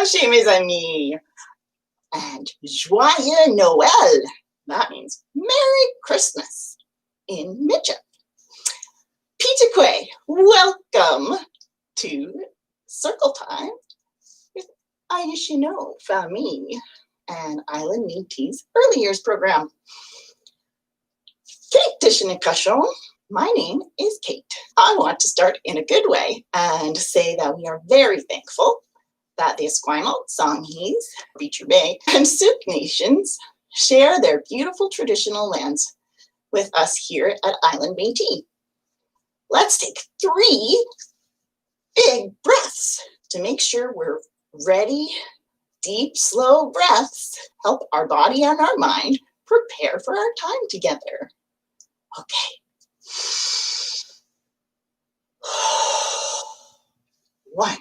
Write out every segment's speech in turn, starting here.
Taché, mes amis. And Joyeux Noël. That means Merry Christmas in Michif. Pitakwe, welcome to Circle Time with Ayishiinoo Faamii and Island Métis Early Years Program. Kate Tishinikashon. My name is Kate. I want to start in a good way and say that we are very thankful that the Esquimalt, Songhees, Beecher Bay, and Sooke Nations share their beautiful traditional lands with us here at Island Métis. Let's take 3 big breaths to make sure we're ready. Deep, slow breaths help our body and our mind prepare for our time together. Okay. 1,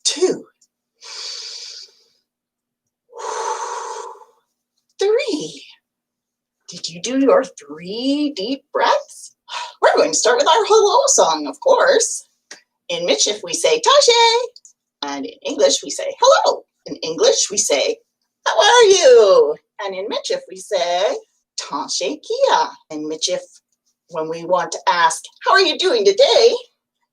2, 3. Did you do your 3 deep breaths? We're going to start with our hello song, of course. In Michif, we say Taché, and in English, we say hello. In English, we say, how are you? And in Michif, we say, Taché kia. In Michif, when we want to ask, how are you doing today?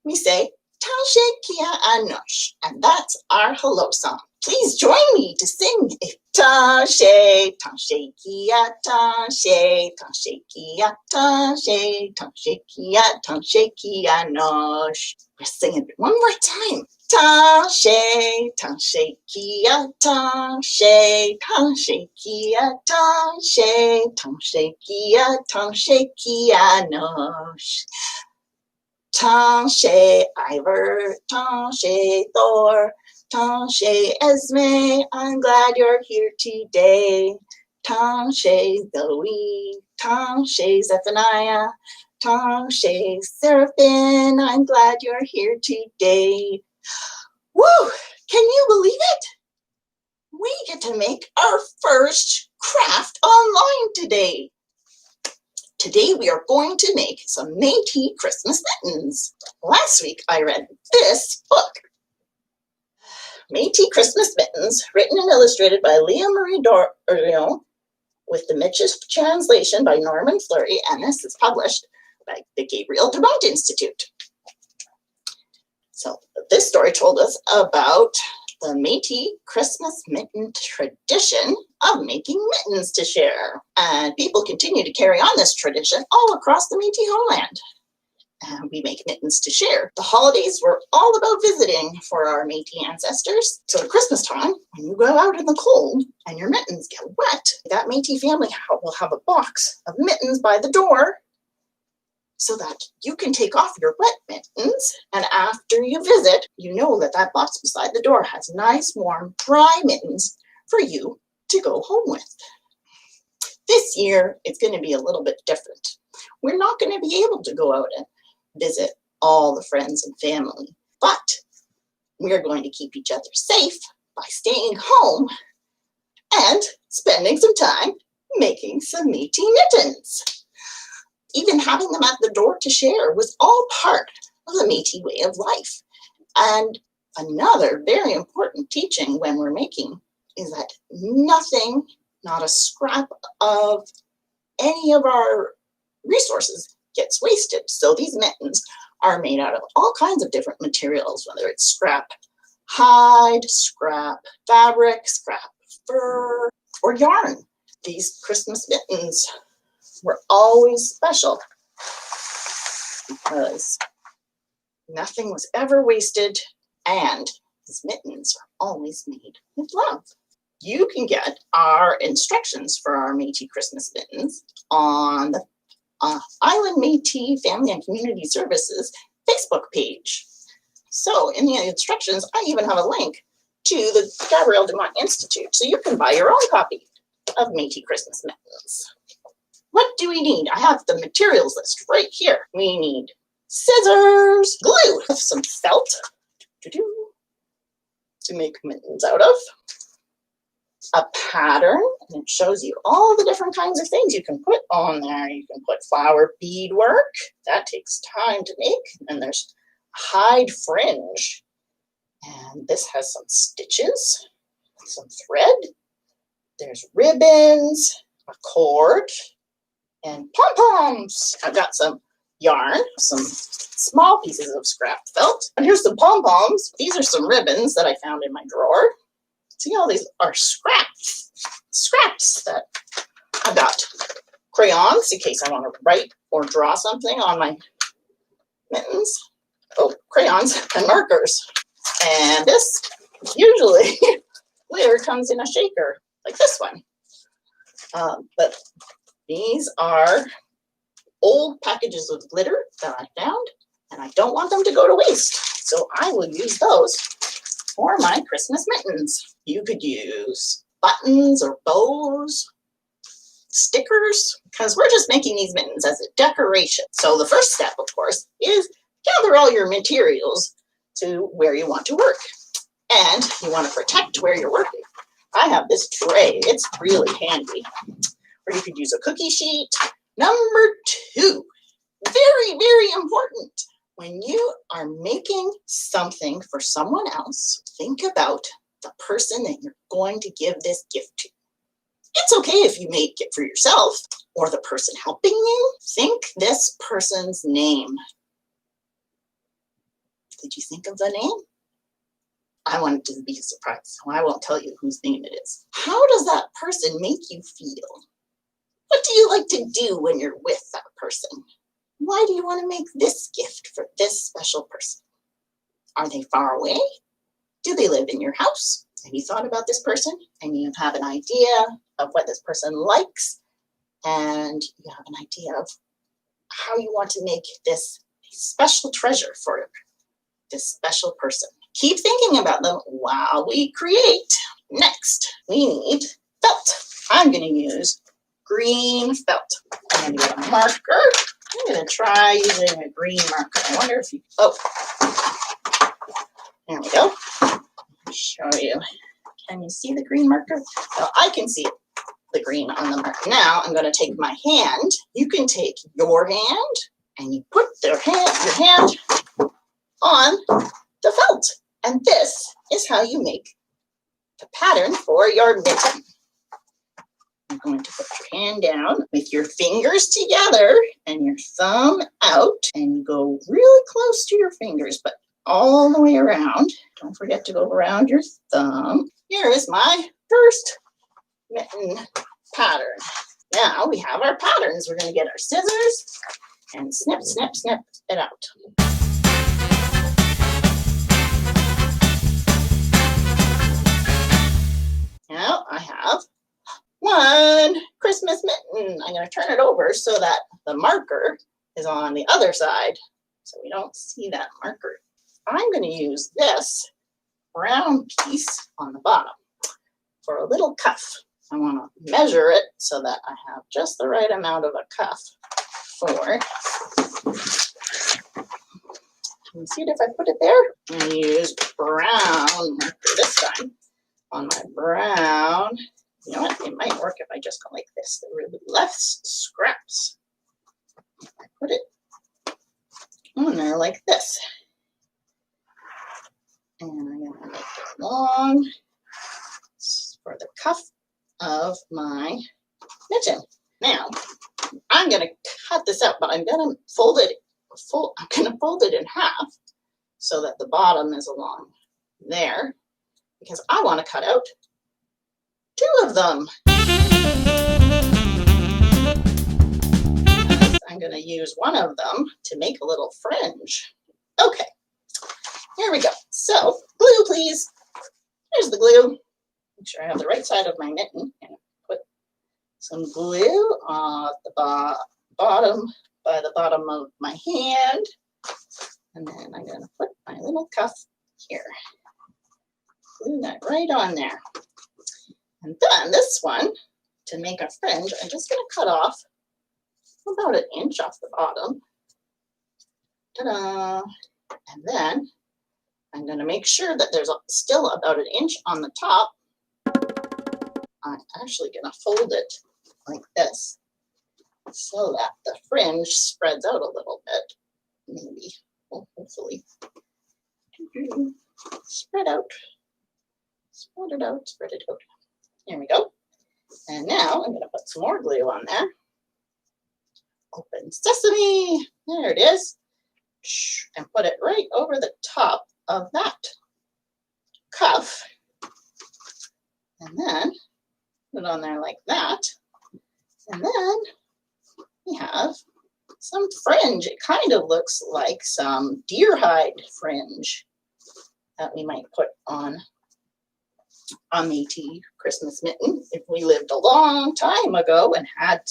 We say, Taché kia anosh. And that's our hello song. Please join me to sing Taché, Taché kia, Taché, Taché kia, Taché, Taché kia, Taché kia anosh. We're singing it one more time. Taché, Taché kia, Taché, Taché kia, Taché, Taché kia, Taché kia anosh. Taché Ivor, Taché Thor, Taché Esme, I'm glad you're here today. Taché Zoe, Taché Zephaniah, Taché Seraphim, I'm glad you're here today. Woo! Can you believe it? We get to make our first craft online today. Today we are going to make some Metis Christmas Mittens. Last week I read this book, Metis Christmas Mittens, written and illustrated by Leah Dorion, with the Métis translation by Norman Fleury, and this is published by the Gabriel Dumont Institute. So this story told us about the Métis Christmas mitten tradition of making mittens to share. And people continue to carry on this tradition all across the Métis homeland. And we make mittens to share. The holidays were all about visiting for our Métis ancestors. So at Christmas time, when you go out in the cold and your mittens get wet, that Métis family will have a box of mittens by the door so that you can take off your wet mittens, and after you visit, you know that that box beside the door has nice, warm, dry mittens for you to go home with. This year, it's going to be a little bit different. We're not going to be able to go out and visit all the friends and family, but we're going to keep each other safe by staying home and spending some time making some Métis mittens. Even having them at the door to share was all part of the Métis way of life. And another very important teaching when we're making is that nothing, not a scrap of any of our resources gets wasted. So these mittens are made out of all kinds of different materials, whether it's scrap hide, scrap fabric, scrap fur, or yarn. These Christmas mittens were always special because nothing was ever wasted, and these mittens are always made with love. You can get our instructions for our Métis Christmas mittens on the Island Métis Family and Community Services Facebook page. So in the instructions, I even have a link to the Gabriel Dumont Institute, so you can buy your own copy of Métis Christmas mittens. What do we need? I have the materials list right here. We need scissors, glue, some felt to make mittens out of, a pattern, and it shows you all the different kinds of things you can put on there. You can put flower beadwork. That takes time to make. And there's hide fringe. And this has some stitches, some thread. There's ribbons, a cord, and pom-poms. I've got some yarn, some small pieces of scrap felt. And here's some pom-poms. These are some ribbons that I found in my drawer. See, all these are scraps that I've got crayons in case I want to write or draw something on my mittens. Oh, crayons and markers. And this usually glitter comes in a shaker like this one. But these are old packages of glitter that I found, and I don't want them to go to waste. So I will use those for my Christmas mittens. You could use buttons or bows, stickers, because we're just making these mittens as a decoration. So the first step, of course, is gather all your materials to where you want to work. And you want to protect where you're working. I have this tray. It's really handy. Or you could use a cookie sheet. Number 2, very, very important. When you are making something for someone else, think about the person that you're going to give this gift to. It's okay if you make it for yourself or the person helping you. Think this person's name. Did you think of the name? I want it to be a surprise, so I won't tell you whose name it is. How does that person make you feel? What do you like to do when you're with that person? Why do you want to make this gift for this special person? Are they far away? Do they live in your house? Have you thought about this person and you have an idea of what this person likes, and you have an idea of how you want to make this a special treasure for this special person? Keep thinking about them while we create. Next, we need felt. I'm going to use green felt. I'm going to get a marker. I'm going to try using a green marker. I wonder if you, there we go. I'll show you. Can you see the green marker? Well, I can see the green on the marker. Now I'm going to take my hand. You can take your hand and you put your hand on the felt. And this is how you make the pattern for your mitten. You're going to put your hand down with your fingers together and your thumb out, and you go really close to your fingers, but all the way around. Don't forget to go around your thumb. Here is my first mitten pattern. Now we have our patterns. We're going to get our scissors and snip, snip, snip it out. Now I have one Christmas mitten. I'm going to turn it over so that the marker is on the other side so we don't see that marker. I'm going to use this brown piece on the bottom for a little cuff. I want to measure it so that I have just the right amount of a cuff for. Can you see it if I put it there? I'm going to use brown marker this time on my brown. You know what? It might work if I just go like this. The really left scraps. I put it on there like this. And I'm going to make it long for the cuff of my mitten. Now, I'm going to cut this out, but I'm going to fold it. I'm going to fold it in half so that the bottom is along there, because I want to cut out 2 of them. I'm going to use one of them to make a little fringe. Okay, here we go. So, glue, please. Here's the glue. Make sure I have the right side of my mitten. And put some glue on the bottom, by the bottom of my hand. And then I'm going to put my little cuff here. Glue that right on there. And then this one, to make a fringe, I'm just going to cut off about 1 inch off the bottom. Ta-da! And then I'm going to make sure that there's still about 1 inch on the top. I'm actually going to fold it like this so that the fringe spreads out a little bit. Maybe, well, hopefully. spread out, spread it out, spread it out. Here we go. And now I'm going to put some more glue on there. Open sesame. There it is. And put it right over the top of that cuff. And then put it on there like that. And then we have some fringe. It kind of looks like some deer hide fringe that we might put on a Métis Christmas mitten if we lived a long time ago and had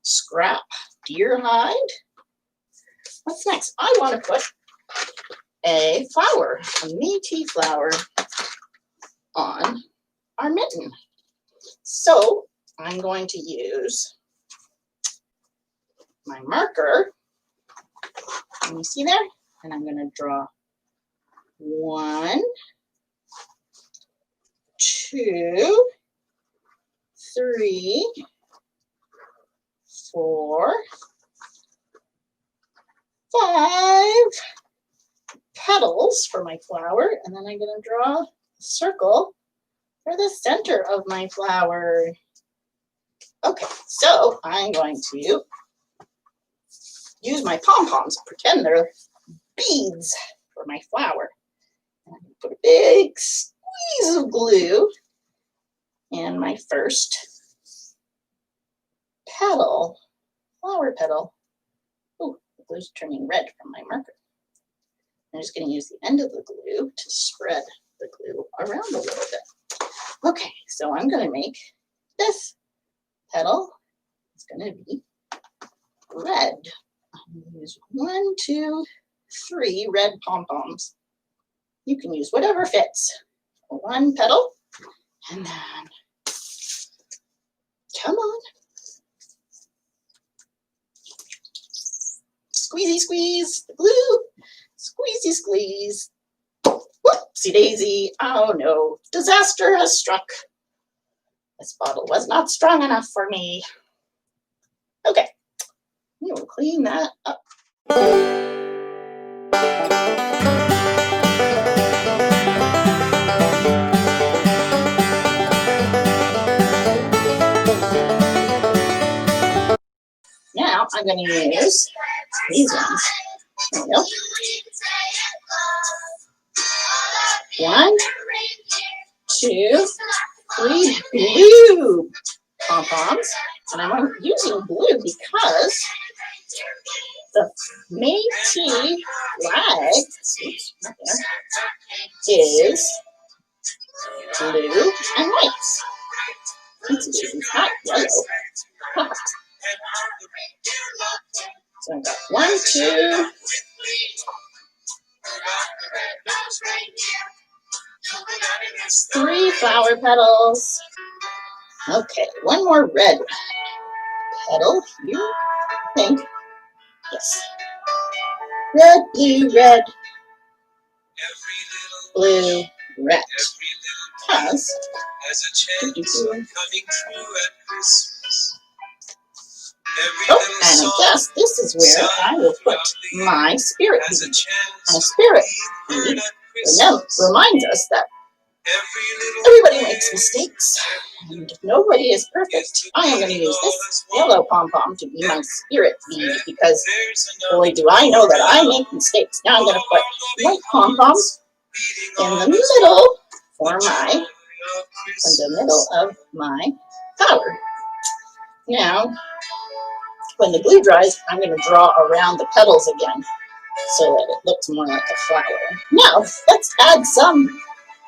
scrap deer hide. What's next? I want to put a flower, a Métis flower, on our mitten. So I'm going to use my marker. Can you see there? And I'm going to draw 1, 2, 3, 4, 5 petals for my flower, and then I'm going to draw a circle for the center of my flower. Okay, so I'm going to use my pom-poms, pretend they're beads for my flower. And I'm going to put a big squeeze of glue in my first petal, flower petal. Oh, the glue's turning red from my marker. I'm just going to use the end of the glue to spread the glue around a little bit. Okay, so I'm going to make this petal. It's going to be red. I'm going to use 1, 2, 3 red pom-poms. You can use whatever fits. 1 petal, and then come on. Squeezy squeeze the glue. Squeezy squeeze. Whoopsie daisy. Oh no, disaster has struck. This bottle was not strong enough for me. Okay, we will clean that up. Now I'm going to use these ones. There we go. 1, 2, 3 blue pom-poms. And I'm using blue because the Métis flag, oops, not there, is blue and white. It's not yellow. So I've got 1, 2, 3 flower petals. Okay, 1 more red petal here. Pink. Yes. Red, blue, red, blue, red. Because oh, and I guess this is where I will put my spirit bead. And a spirit bead reminds us that everybody makes mistakes and nobody is perfect. I am going to use this yellow pom-pom to be my spirit bead because boy do I know that I make mistakes. Now I'm going to put white pom-poms in the middle for the middle of my flower. Now, when the glue dries, I'm going to draw around the petals again so that it looks more like a flower. Now, let's add some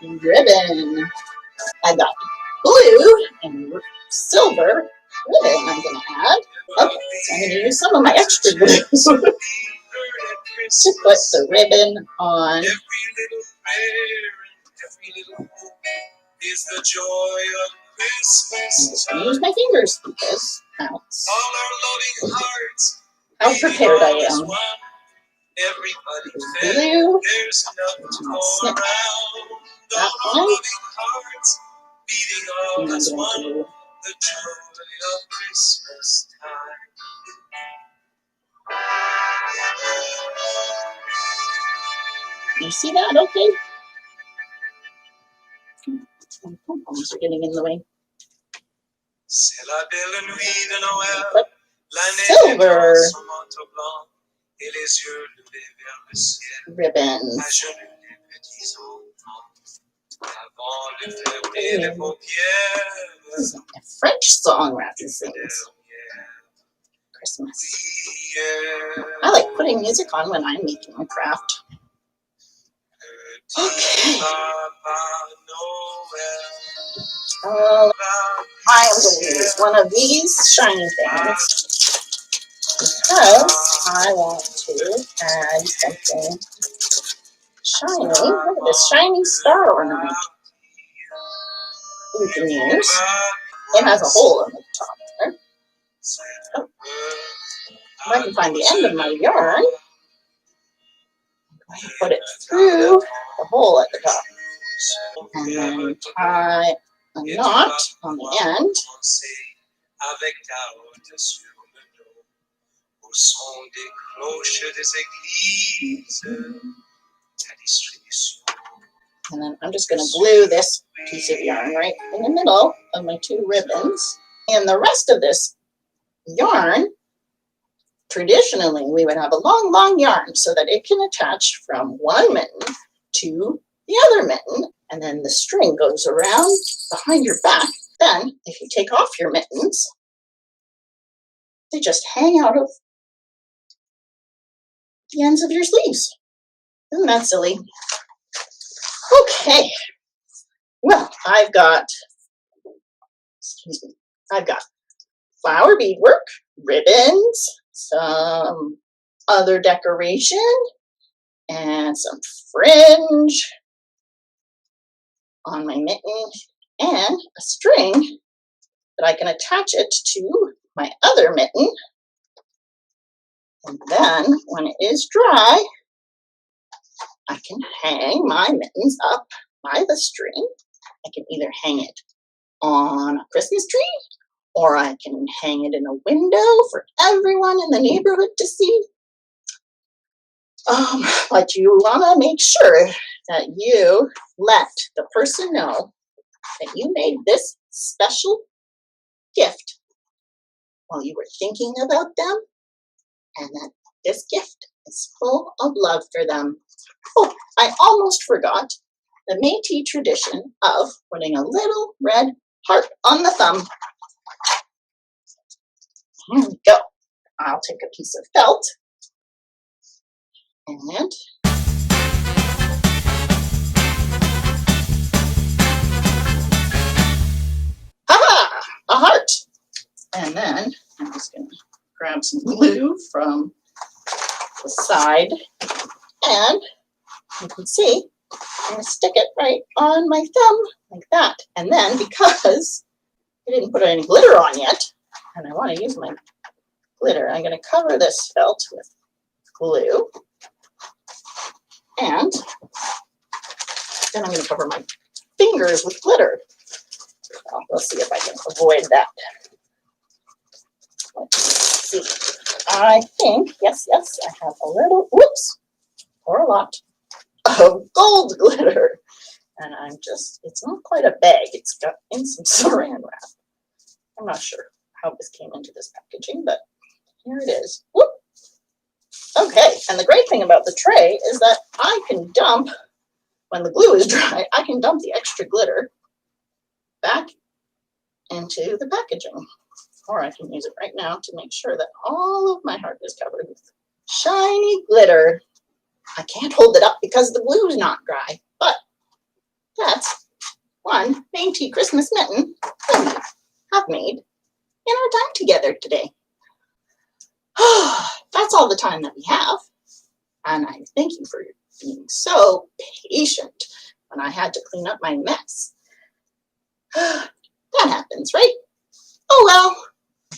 ribbon. I got blue and silver ribbon I'm going to add. Okay, so I'm going to use some of my extra glue to put the ribbon on. I'm just going to use my fingers because that's how prepared I am. Blue, I'll snip that one, and I'm going to do you see that okay? My pom-poms are getting in the way. C'est la belle nuit de Noël, But la neige silver étend son manteau blanc et les yeux levés vers le ciel. ribbons. À genoux les petits enfants, avant de fermer les paupières. This is a French song Rafi sings. Christmas. I like putting music on when I'm making a craft. Okay. I am going to use one of these shiny things because I want to add something shiny. Look at this shiny star ornament we can use. It has a hole in the top there. Oh. If I can find the end of my yarn, I'm going to put it through the hole at the top. And then tie a knot on the end. And then I'm just going to glue this piece of yarn right in the middle of my two ribbons. And the rest of this yarn, traditionally, we would have a long, long yarn so that it can attach from one mitten to the other mitten. And then the string goes around behind your back. Then, if you take off your mittens, they just hang out of the ends of your sleeves. Isn't that silly? Okay. Well, I've got flower beadwork, ribbons, some other decoration, and some fringe on my mitten, and a string that I can attach it to my other mitten. And then, when it is dry, I can hang my mittens up by the string. I can either hang it on a Christmas tree, or I can hang it in a window for everyone in the neighborhood to see. But you want to make sure that you let the person know that you made this special gift while you were thinking about them, and that this gift is full of love for them. Oh, I almost forgot the Métis tradition of putting a little red heart on the thumb. Here we go. I'll take a piece of felt and ha-ha! A heart. And then I'm just going to grab some glue from the side, and you can see I'm going to stick it right on my thumb like that. And then, because I didn't put any glitter on yet, and I want to use my glitter, I'm going to cover this felt with glue, and then I'm going to cover my fingers with glitter. Well, we'll see if I can avoid that. Let's see. I think, yes, I have a little, whoops, or a lot of gold glitter. And I'm just, it's not quite a bag. It's got in some saran wrap. I'm not sure how this came into this packaging, but here it is. Whoop. Okay, and the great thing about the tray is that I can dump, when the glue is dry, I can dump the extra glitter back into the packaging. Or I can use it right now to make sure that all of my heart is covered with shiny glitter. I can't hold it up because the glue is not dry, but that's one Métis Christmas mitten that we have made in our time together today. That's all the time that we have, and I thank you for being so patient when I had to clean up my mess. That happens, right? Oh well.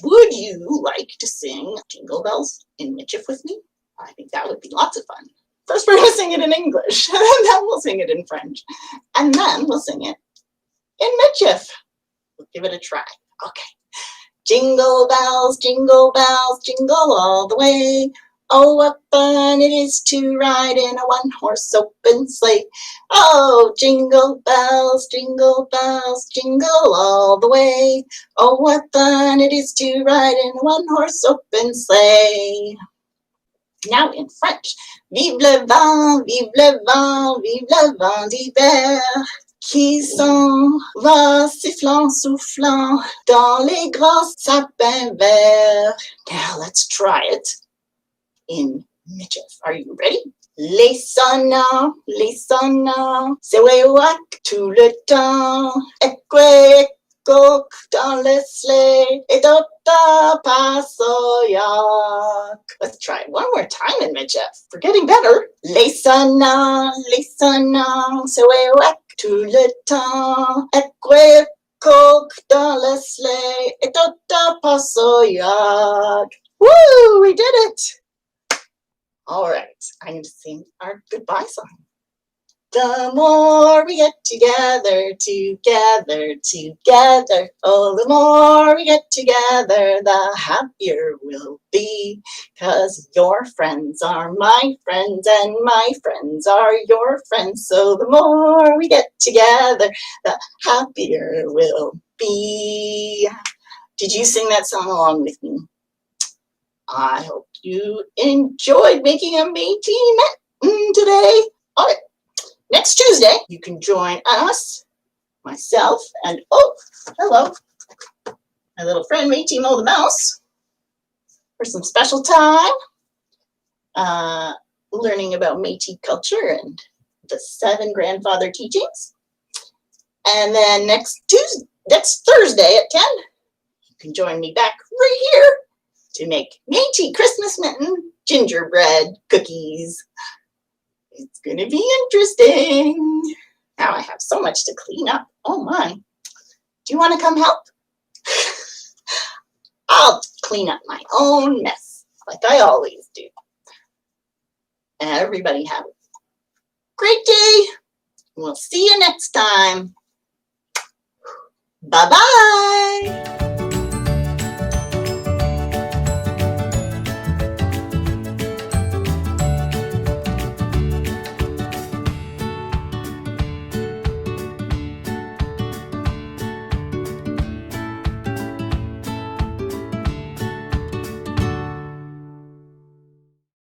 Would you like to sing Jingle Bells in Mitchif with me? I think that would be lots of fun. First we're going to sing it in English, and then we'll sing it in French, and then we'll sing it in Mitchif. We'll give it a try. Okay. Jingle bells, jingle all the way. Oh, what fun it is to ride in a one-horse open sleigh. Oh, jingle bells, jingle all the way. Oh, what fun it is to ride in a one-horse open sleigh. Now in French. Vive le vent, vive le vent, vive le vent d'hiver, qui s'en va sifflant, soufflant dans les grands sapins verts. Now let's try it in Metis. Are you ready? Les sonnants, c'est wewak tout le temps. Ekwe, coq dans le sleigh, et tota pasoyak. Let's try it one more time in Metis. We're getting better. Les sonnants, c'est wewak tout le temps. Ekwe, coq dans le sleigh, et tota pasoyak. Woo! We did it! All right, I'm going to sing our goodbye song. The more we get together, oh, the more we get together, the happier we'll be. 'Cause your friends are my friends, and my friends are your friends. So the more we get together, the happier we'll be. Did you sing that song along with me? I hope you enjoyed making a Métis Mitten today. All right, next Tuesday, you can join us, myself, and oh, hello, my little friend Métis Mo the Mouse, for some special time learning about Métis culture and the 7 grandfather teachings. And then next Thursday at 10, you can join me back right here to make Metis Christmas Mitten gingerbread cookies. It's going to be interesting. Now I have so much to clean up. Oh my. Do you want to come help? I'll clean up my own mess like I always do. Everybody have a great day. We'll see you next time. Bye-bye.